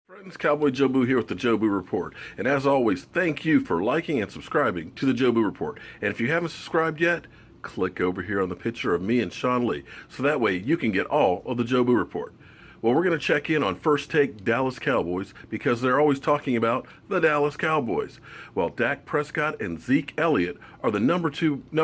Friends, Cowboy Joe Boo here with the Joe Boo Report. And as always, thank you for liking and subscribing to the Joe Boo Report. And if you haven't subscribed yet, click over here on the picture of me and Sean Lee, so that way you can get all of the Joe Boo Report. Well, we're going to check in on First Take Dallas Cowboys because they're always talking about the Dallas Cowboys. Well, Dak Prescott and Zeke Elliot are the number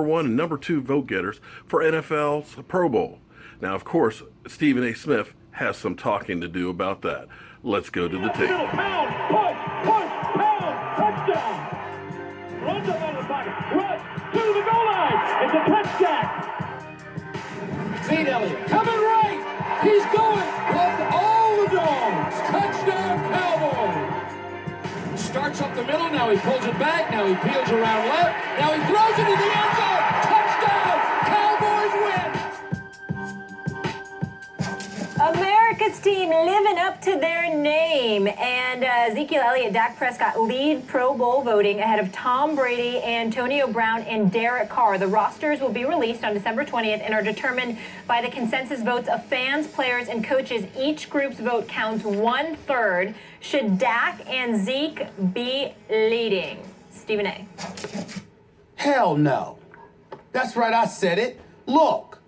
one and number two vote getters for NFL's Pro Bowl. Now, of course, Stephen A. Smith has some talking to do about that. Let's go to the tape. Pound, push, pound, touchdown. Runs up out of the pocket, runs to the goal line. It's a touchdown. Zeke Elliot coming right. He's going. Left all the dogs. Touchdown, Cowboys. Starts up the middle. Now he pulls it back. Now he peels around left. Now he throws it in the end zone. Touchdown. Cowboys win. America's team living up to their name, and Ezekiel Elliott, Dak Prescott lead Pro Bowl voting ahead of Tom Brady, Antonio Brown, and Derek Carr. The rosters will be released on December 20th and are determined by the consensus votes of fans, players, and coaches. Each group's vote counts 1/3. Should Dak and Zeke be leading? Stephen A. Hell no. That's right, I said it. Look,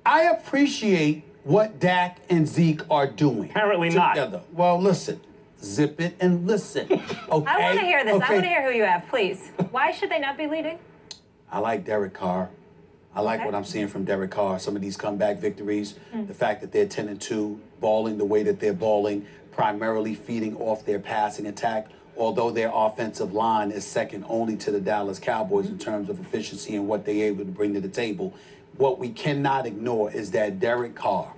I appreciate what Dak and Zeke are doing. Apparently together. not. Well, listen. Zip it and listen. Okay? I want to hear this. Okay. I want to hear who you have, please. Why should they not be leading? I like Derek Carr. I like Okay. what I'm seeing from Derek Carr. Some of these comeback victories, the fact that they're 10-2, balling the way that they're balling, primarily feeding off their passing attack, although their offensive line is second only to the Dallas Cowboys in terms of efficiency and what they're able to bring to the table. What we cannot ignore is that Derek Carr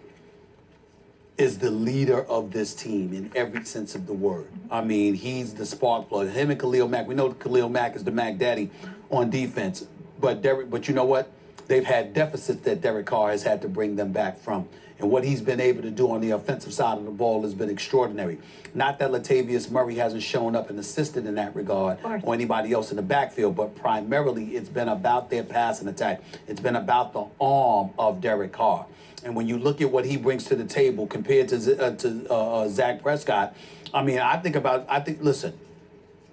is the leader of this team in every sense of the word. I mean, he's the spark plug. Him and Khalil Mack, we know that Khalil Mack is the Mack Daddy on defense, but you know what? They've had deficits that Derek Carr has had to bring them back from. And what he's been able to do on the offensive side of the ball has been extraordinary. Not that Latavius Murray hasn't shown up and assisted in that regard or anybody else in the backfield, but primarily it's been about their passing attack. It's been about the arm of Derek Carr. And when you look at what he brings to the table compared to Zach Prescott, I mean, listen,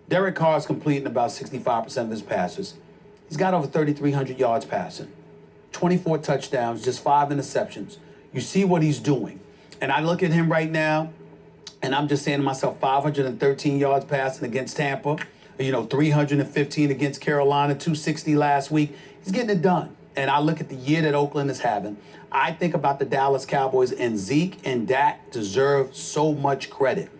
Derek Carr is completing about 65% of his passes. He's got over 3,300 yards passing, 24 touchdowns, just 5 interceptions. You see what he's doing. And I look at him right now, and I'm just saying to myself, 513 yards passing against Tampa, 315 against Carolina, 260 last week. He's getting it done. And I look at the year that Oakland is having. I think about the Dallas Cowboys, and Zeke and Dak deserve so much credit.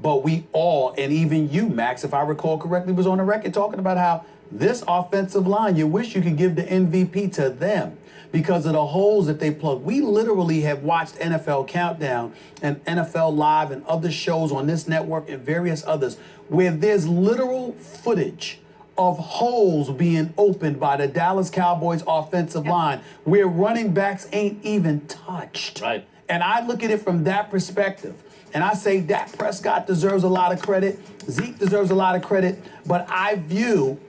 But we all, and even you, Max, if I recall correctly, was on the record talking about how this offensive line, you wish you could give the MVP to them because of the holes that they plug. We literally have watched NFL Countdown and NFL Live and other shows on this network and various others where there's literal footage of holes being opened by the Dallas Cowboys offensive line where running backs ain't even touched. Right. And I look at it from that perspective. And I say Dak Prescott deserves a lot of credit. Zeke deserves a lot of credit. But I view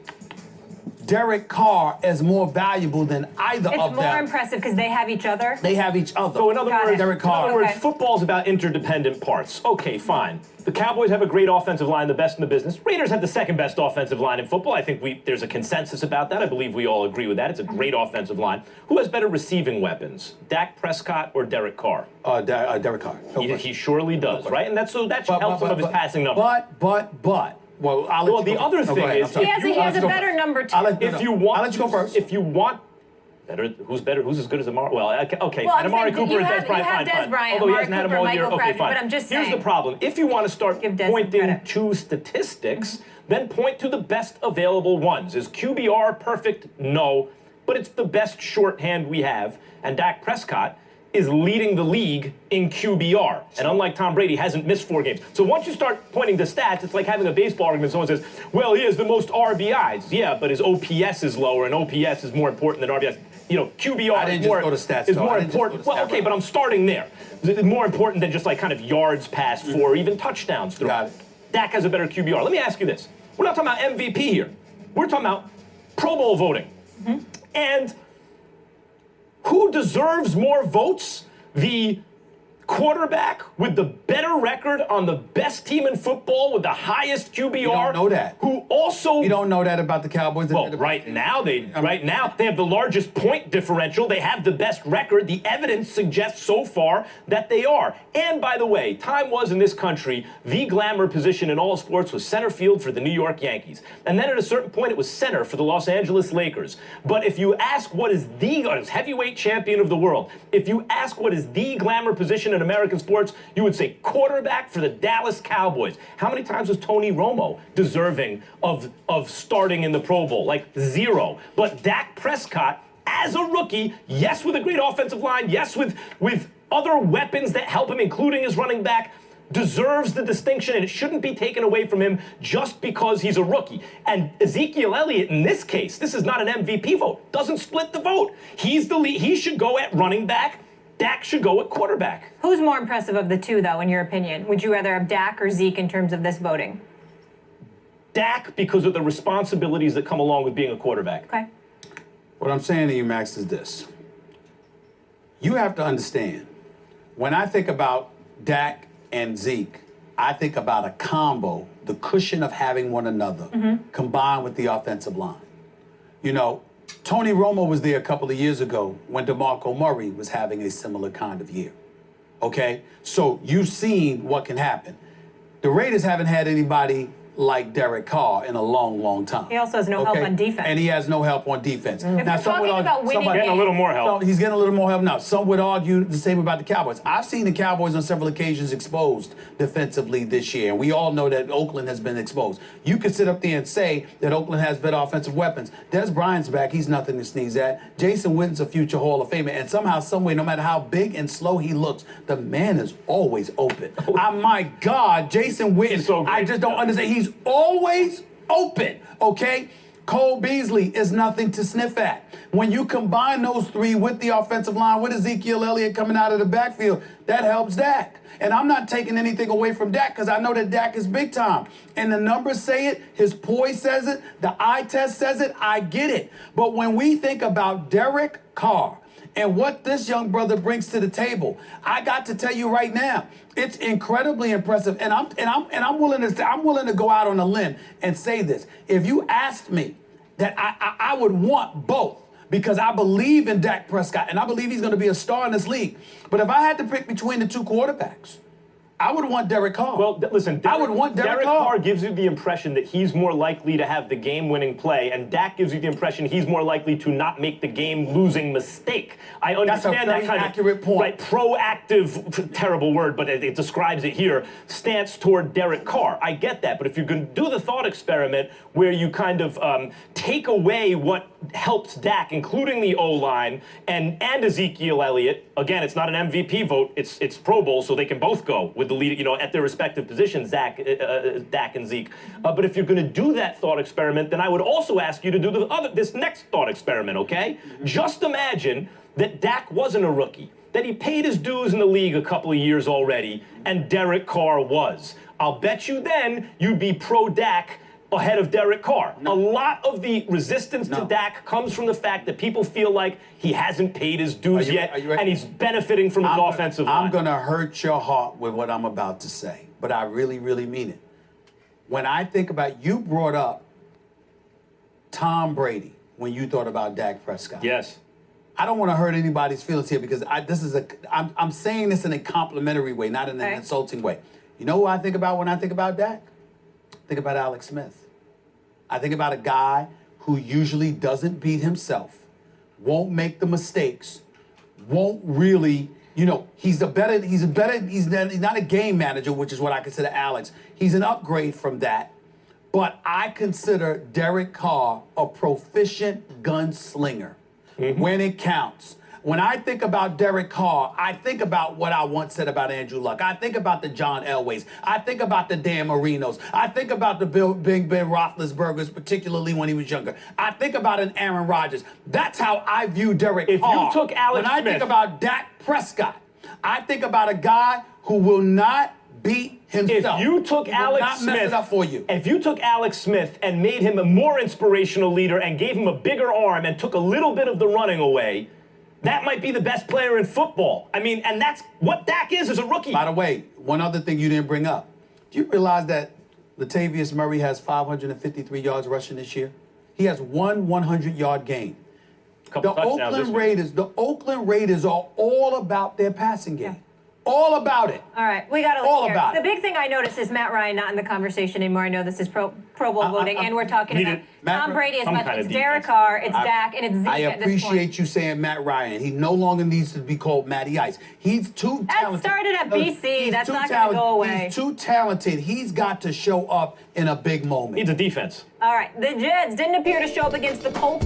Derek Carr as more valuable than either of them. It's more impressive because they have each other. They have each other. So in other words, Derek Carr. football's about interdependent parts. Okay, fine. The Cowboys have a great offensive line, the best in the business. Raiders have the second best offensive line in football. I think there's a consensus about that. I believe we all agree with that. It's a great offensive line. Who has better receiving weapons, Dak Prescott or Derek Carr? Derek Carr. He surely does, right? And that should help some of his passing numbers. Well, I'll let you the go. other thing is he has a better number two. I'll let you go first. If you want better, who's as good as Amari? Well, okay, Well, and Amari Cooper you is have Des Bryant, although he Amari hasn't had him Cooper, all year. Michael Okay, Crabtree, fine. but I'm just Here's saying. the problem. If you want to start Give Des some pointing credit. to statistics, then point to the best available ones. Is QBR perfect? No, but it's the best shorthand we have, and Dak Prescott is leading the league in QBR. And unlike Tom Brady, hasn't missed 4 games. So once you start pointing to stats, it's like having a baseball argument. Someone says, well, he has the most RBIs. Yeah, but his OPS is lower, and OPS is more important than RBIs. QBR is more, is more important. Well, okay, but I'm starting there. It's more important than just like kind of yards passed for, or even touchdowns through. Got it. Dak has a better QBR. Let me ask you this. We're not talking about MVP here. We're talking about Pro Bowl voting. And who deserves more votes? The quarterback with the better record on the best team in football with the highest QBR. You don't know that. Who also You don't know that about the Cowboys. well, right now they have the largest point differential. They have the best record. The evidence suggests so far that they are. And by the way, time was in this country the glamour position in all sports was center field for the New York Yankees, and then at a certain point it was center for the Los Angeles Lakers. But if you ask what is the heavyweight champion of the world, if you ask what is the glamour position in American sports, you would say quarterback for the Dallas Cowboys. How many times was Tony Romo deserving of starting in the Pro Bowl? Like 0. But Dak Prescott, as a rookie, yes, with a great offensive line, yes, with other weapons that help him, including his running back, deserves the distinction, and it shouldn't be taken away from him just because he's a rookie. And Ezekiel Elliott, in this case, this is not an MVP vote. Doesn't split the vote. He's the lead. He should go at running back. Dak should go at quarterback. Who's more impressive of the two, though, in your opinion? Would you rather have Dak or Zeke in terms of this voting? Dak, because of the responsibilities that come along with being a quarterback. Okay. What I'm saying to you, Max, is this. You have to understand, when I think about Dak and Zeke, I think about a combo, the cushion of having one another, combined with the offensive line. You know, Tony Romo was there a couple of years ago when DeMarco Murray was having a similar kind of year. Okay? So you've seen what can happen. The Raiders haven't had anybody like Derek Carr in a long, long time. He also has no help on defense. And he has no help on defense. If we're talking about winning Getting a little more help. He's getting a little more help now. Some would argue the same about the Cowboys. I've seen the Cowboys on several occasions exposed defensively this year, and we all know that Oakland has been exposed. You could sit up there and say that Oakland has better offensive weapons. Des Bryant's back. He's nothing to sneeze at. Jason Witten's a future Hall of Famer, and somehow, someway, no matter how big and slow he looks, the man is always open. My God, Jason Witten, so great. I just don't understand. He's always open, okay? Cole Beasley is nothing to sniff at. When you combine those three with the offensive line, with Ezekiel Elliott coming out of the backfield, that helps Dak. And I'm not taking anything away from Dak because I know that Dak is big time. And the numbers say it, his poise says it, the eye test says it, I get it. But when we think about Derek Carr and what this young brother brings to the table, I got to tell you right now, it's incredibly impressive. And I'm willing to go out on a limb and say this. If you asked me that I would want both, because I believe in Dak Prescott and I believe he's going to be a star in this league. But if I had to pick between the two quarterbacks, I would want Derek Carr. Well, listen, I would want Derek Carr. gives you the impression that he's more likely to have the game-winning play, and Dak gives you the impression he's more likely to not make the game-losing mistake. I understand that kind accurate of point. Right, proactive, terrible word, but it describes it here, stance toward Derek Carr. I get that, but if you're going to do the thought experiment where you kind of take away what helps Dak, including the O-line and Ezekiel Elliott, again, it's not an MVP vote, it's Pro Bowl, so they can both go with the lead, at their respective positions, Dak and Zeke. But if you're going to do that thought experiment, then I would also ask you to do this next thought experiment, okay? Just imagine that Dak wasn't a rookie, that he paid his dues in the league a couple of years already, and Derek Carr was. I'll bet you then you'd be pro-Dak ahead of Derek Carr. No. A lot of the resistance to Dak comes from the fact that people feel like he hasn't paid his dues yet, and he's benefiting from his offensive line. I'm going to hurt your heart with what I'm about to say, but I really, really mean it. When I think about, you brought up Tom Brady when you thought about Dak Prescott. Yes. I don't want to hurt anybody's feelings here because I'm saying this in a complimentary way, not in an insulting way. You know who I think about when I think about Dak? Think about Alex Smith. I think about a guy who usually doesn't beat himself, won't make the mistakes, won't really, he's not a game manager, which is what I consider Alex. He's an upgrade from that. But I consider Derek Carr a proficient gunslinger when it counts. When I think about Derek Carr, I think about what I once said about Andrew Luck. I think about the John Elways. I think about the Dan Marinos. I think about the Big Ben Roethlisbergers, particularly when he was younger. I think about an Aaron Rodgers. That's how I view Derek Carr. If you took Alex Smith. When I think about Dak Prescott, I think about a guy who will not beat himself. If you took Alex Smith, mess it up for you. If you took Alex Smith and made him a more inspirational leader and gave him a bigger arm and took a little bit of the running away, that might be the best player in football. I mean, and that's what Dak is as a rookie. By the way, one other thing you didn't bring up. Do you realize that Latavius Murray has 553 yards rushing this year? He has one 100-yard game. Couple touchdowns this week. The Oakland Raiders are all about their passing game. All about it. All right, we got to All leave here. about The it. big thing I noticed is Matt Ryan not in the conversation anymore. I know this is Pro Bowl voting, and we're talking Need about it. Tom Brady as Some much. kind of It's Derek defense. Carr, it's Dak, and it's Zeke I at this point. appreciate you saying Matt Ryan. He no longer needs to be called Matty Ice. He's too talented. started at BC. He's That's too not gonna go away. He's too talented. He's got to show up in a big moment. Needs a defense. All right, the Jets didn't appear to show up against the Colts.